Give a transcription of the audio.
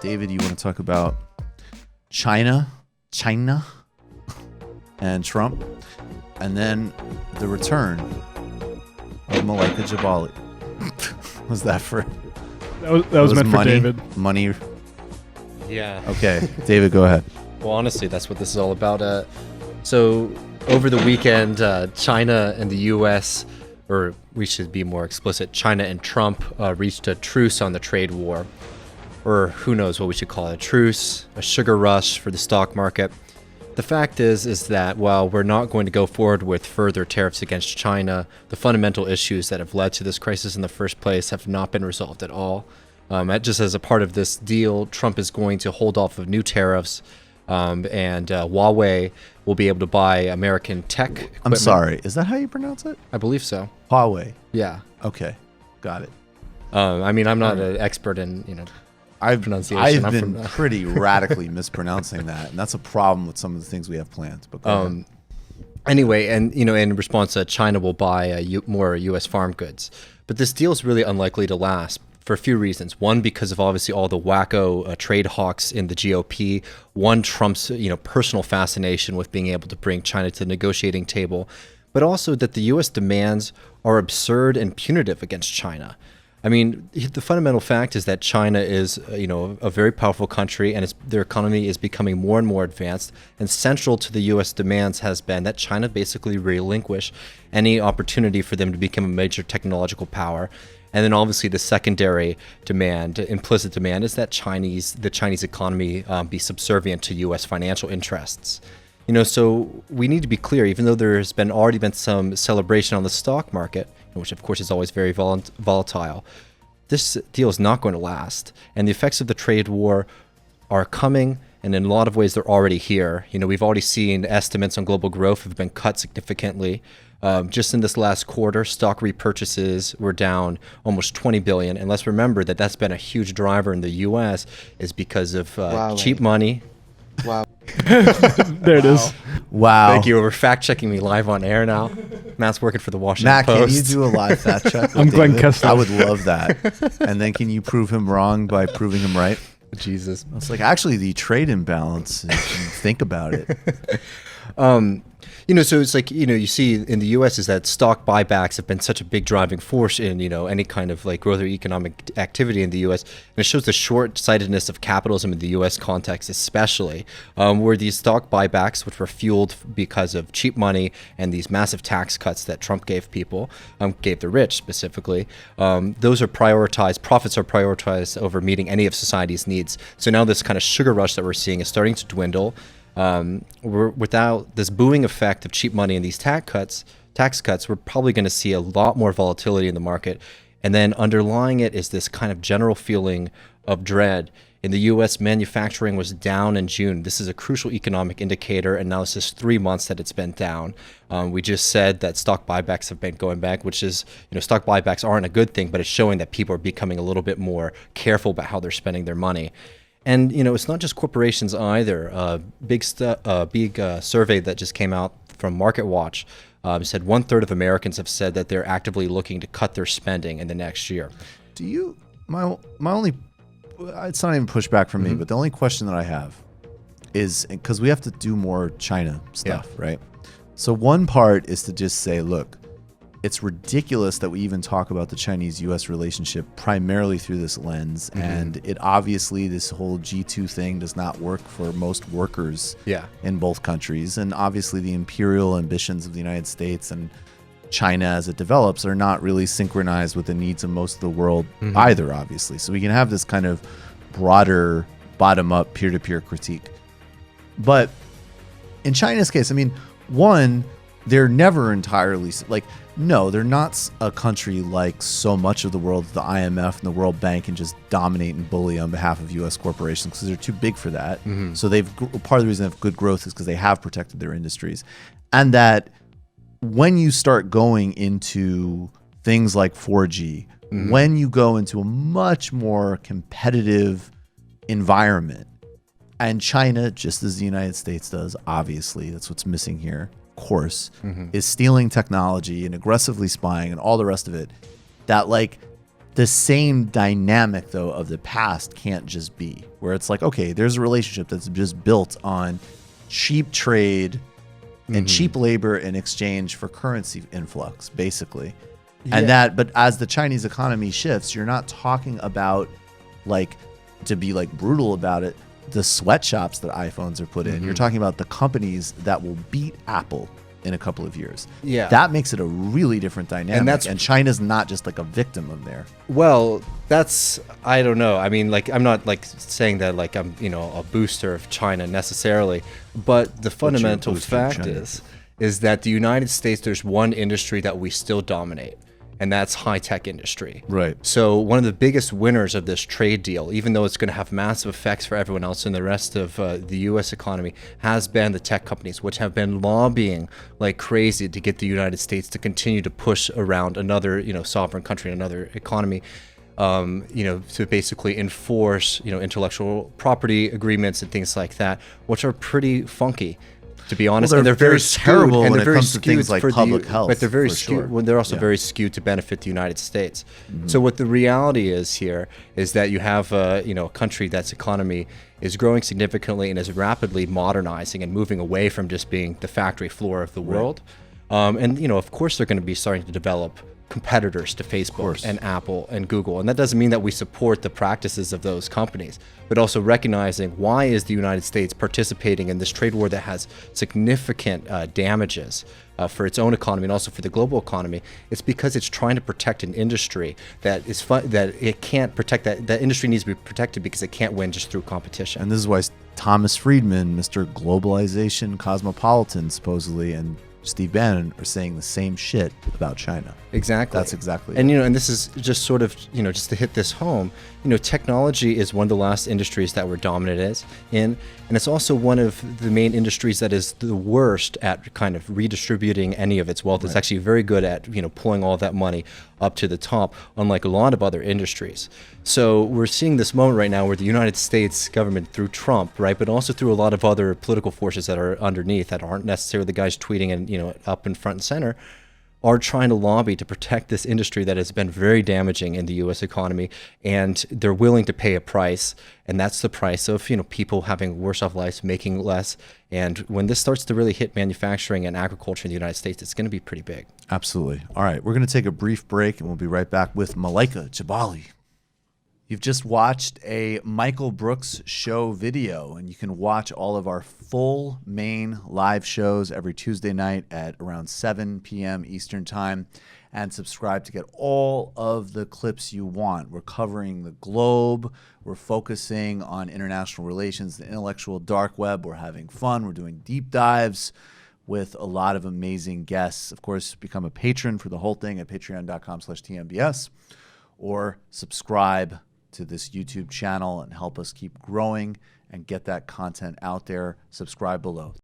David, you want to talk about China, and Trump, and then the return of Malika Jabali. Was that for? That was meant money, for David. Money. Yeah. Okay, David, go ahead. Well, honestly, that's what this is all about. So over the weekend, China and the U.S., or we should be more explicit, China and Trump reached a truce on the trade war, or who knows what we should call it, a truce, a sugar rush for the stock market. The fact is that while we're not going to go forward with further tariffs against China, the fundamental issues that have led to this crisis in the first place have not been resolved at all. Just as a part of this deal, Trump is going to hold off of new tariffs, and Huawei will be able to buy American tech equipment. I'm sorry. Is that how you pronounce it? I believe so. Huawei. Yeah. Okay, got it. I mean, I'm not an expert in pronunciation. I've been pretty radically mispronouncing that, and that's a problem with some of the things we have planned. But go ahead. Anyway, and in response, China will buy more U.S. farm goods. But this deal is really unlikely to last for a few reasons. One, because of obviously all the wacko trade hawks in the GOP. One, Trump's personal fascination with being able to bring China to the negotiating table, but also that the U.S. demands are absurd and punitive against China. I mean, the fundamental fact is that China is, a very powerful country, and their economy is becoming more and more advanced. And central to the U.S. demands has been that China basically relinquish any opportunity for them to become a major technological power. And then obviously the secondary demand, implicit demand, is that the Chinese economy be subservient to U.S. financial interests. So we need to be clear, even though there has already been some celebration on the stock market, which of course is always very volatile, this deal is not going to last. And the effects of the trade war are coming, and in a lot of ways they're already here. We've already seen estimates on global growth have been cut significantly. Just in this last quarter, stock repurchases were down almost 20 billion. And let's remember that that's been a huge driver in the U.S. is because of cheap money. Wow. There it is. Wow. Thank you. We're fact checking me live on air now. Matt's working for the Washington Matt, Post. can you do a live fact check? I'm Glenn Kessler. I would love that. And then can you prove him wrong by proving him right? Jesus. It's like actually the trade imbalance, if you think about it. So it's like, you see in the U.S. is that stock buybacks have been such a big driving force in, any kind of like growth or economic activity in the U.S. And it shows the short-sightedness of capitalism in the U.S. context, especially where these stock buybacks, which were fueled because of cheap money and these massive tax cuts that Trump gave people, gave the rich specifically, those are prioritized, profits are prioritized over meeting any of society's needs. So now this kind of sugar rush that we're seeing is starting to dwindle. Without this buoying effect of cheap money and these tax cuts, we're probably going to see a lot more volatility in the market. And then underlying it is this kind of general feeling of dread. In the U.S., manufacturing was down in June. This is a crucial economic indicator, and now it's just 3 months that it's been down. We just said that stock buybacks have been going back, which is, stock buybacks aren't a good thing, but it's showing that people are becoming a little bit more careful about how they're spending their money. And, it's not just corporations either. Big survey that just came out from MarketWatch said 1/3 of Americans have said that they're actively looking to cut their spending in the next year. My only, it's not even pushback from me, but the only question that I have is, because we have to do more China stuff, right? So one part is to just say, look, it's ridiculous that we even talk about the Chinese-U.S. relationship primarily through this lens. And it obviously, this whole G2 thing does not work for most workers in both countries. And obviously the imperial ambitions of the United States and China as it develops are not really synchronized with the needs of most of the world either, obviously. So we can have this kind of broader bottom-up peer-to-peer critique. But in China's case, I mean, one, they're never entirely no, they're not a country like so much of the world, the IMF and the World Bank, can just dominate and bully on behalf of U.S. corporations because they're too big for that. So part of the reason they have good growth is because they have protected their industries. And that when you start going into things like 4G, when you go into a much more competitive environment, and China, just as the United States does, obviously, that's what's missing here, course, is stealing technology and aggressively spying and all the rest of it, that the same dynamic though of the past can't just be where it's like, okay, there's a relationship that's just built on cheap trade and cheap labor in exchange for currency influx, basically. And but as the Chinese economy shifts, you're not talking about, like, to be like brutal about it, the sweatshops that iPhones are put in. You're talking about the companies that will beat Apple in a couple of years. Yeah. That makes it a really different dynamic. And China's not just like a victim of there. Well, that's, I don't know. I mean, like, I'm not like saying that like I'm, a booster of China necessarily, but the fundamental fact is that the United States, there's one industry that we still dominate, and that's high-tech industry. Right. So one of the biggest winners of this trade deal, even though it's going to have massive effects for everyone else in the rest of the U.S. economy, has been the tech companies, which have been lobbying like crazy to get the United States to continue to push around another, sovereign country, another economy, to basically enforce, intellectual property agreements and things like that, which are pretty funky, to be honest. Well, and they're very terrible skewed, when it comes to things like public health. But they're very skewed. Sure. Well, they're also very skewed to benefit the United States. So what the reality is here is that you have a country that's economy is growing significantly and is rapidly modernizing and moving away from just being the factory floor of the world. And of course they're going to be starting to develop competitors to Facebook and Apple and Google. And that doesn't mean that we support the practices of those companies, but also recognizing why is the United States participating in this trade war that has significant damages for its own economy and also for the global economy. It's because it's trying to protect an industry that is that it can't protect. That industry needs to be protected because it can't win just through competition. And this is why Thomas Friedman, Mr. Globalization Cosmopolitan, supposedly, and Steve Bannon are saying the same shit about China. Exactly. That's exactly and it. And this is just sort of, just to hit this home, technology is one of the last industries that we're dominant in, and it's also one of the main industries that is the worst at kind of redistributing any of its wealth. It's actually very good at, pulling all that money up to the top, unlike a lot of other industries. So we're seeing this moment right now where the United States government, through Trump, right, but also through a lot of other political forces that are underneath, that aren't necessarily the guys tweeting and, up in front and center, are trying to lobby to protect this industry that has been very damaging in the U.S. economy, and they're willing to pay a price, and that's the price of people having worse off lives, making less. And when this starts to really hit manufacturing and agriculture in the United States, it's going to be pretty big. Absolutely. All right, we're going to take a brief break, and we'll be right back with Malaika Jabali. You've just watched a Michael Brooks show video, and you can watch all of our full main live shows every Tuesday night at around 7 p.m. Eastern Time, and subscribe to get all of the clips you want. We're covering the globe. We're focusing on international relations, the intellectual dark web. We're having fun. We're doing deep dives with a lot of amazing guests. Of course, become a patron for the whole thing at patreon.com/TMBS, or subscribe to this YouTube channel and help us keep growing and get that content out there. Subscribe below.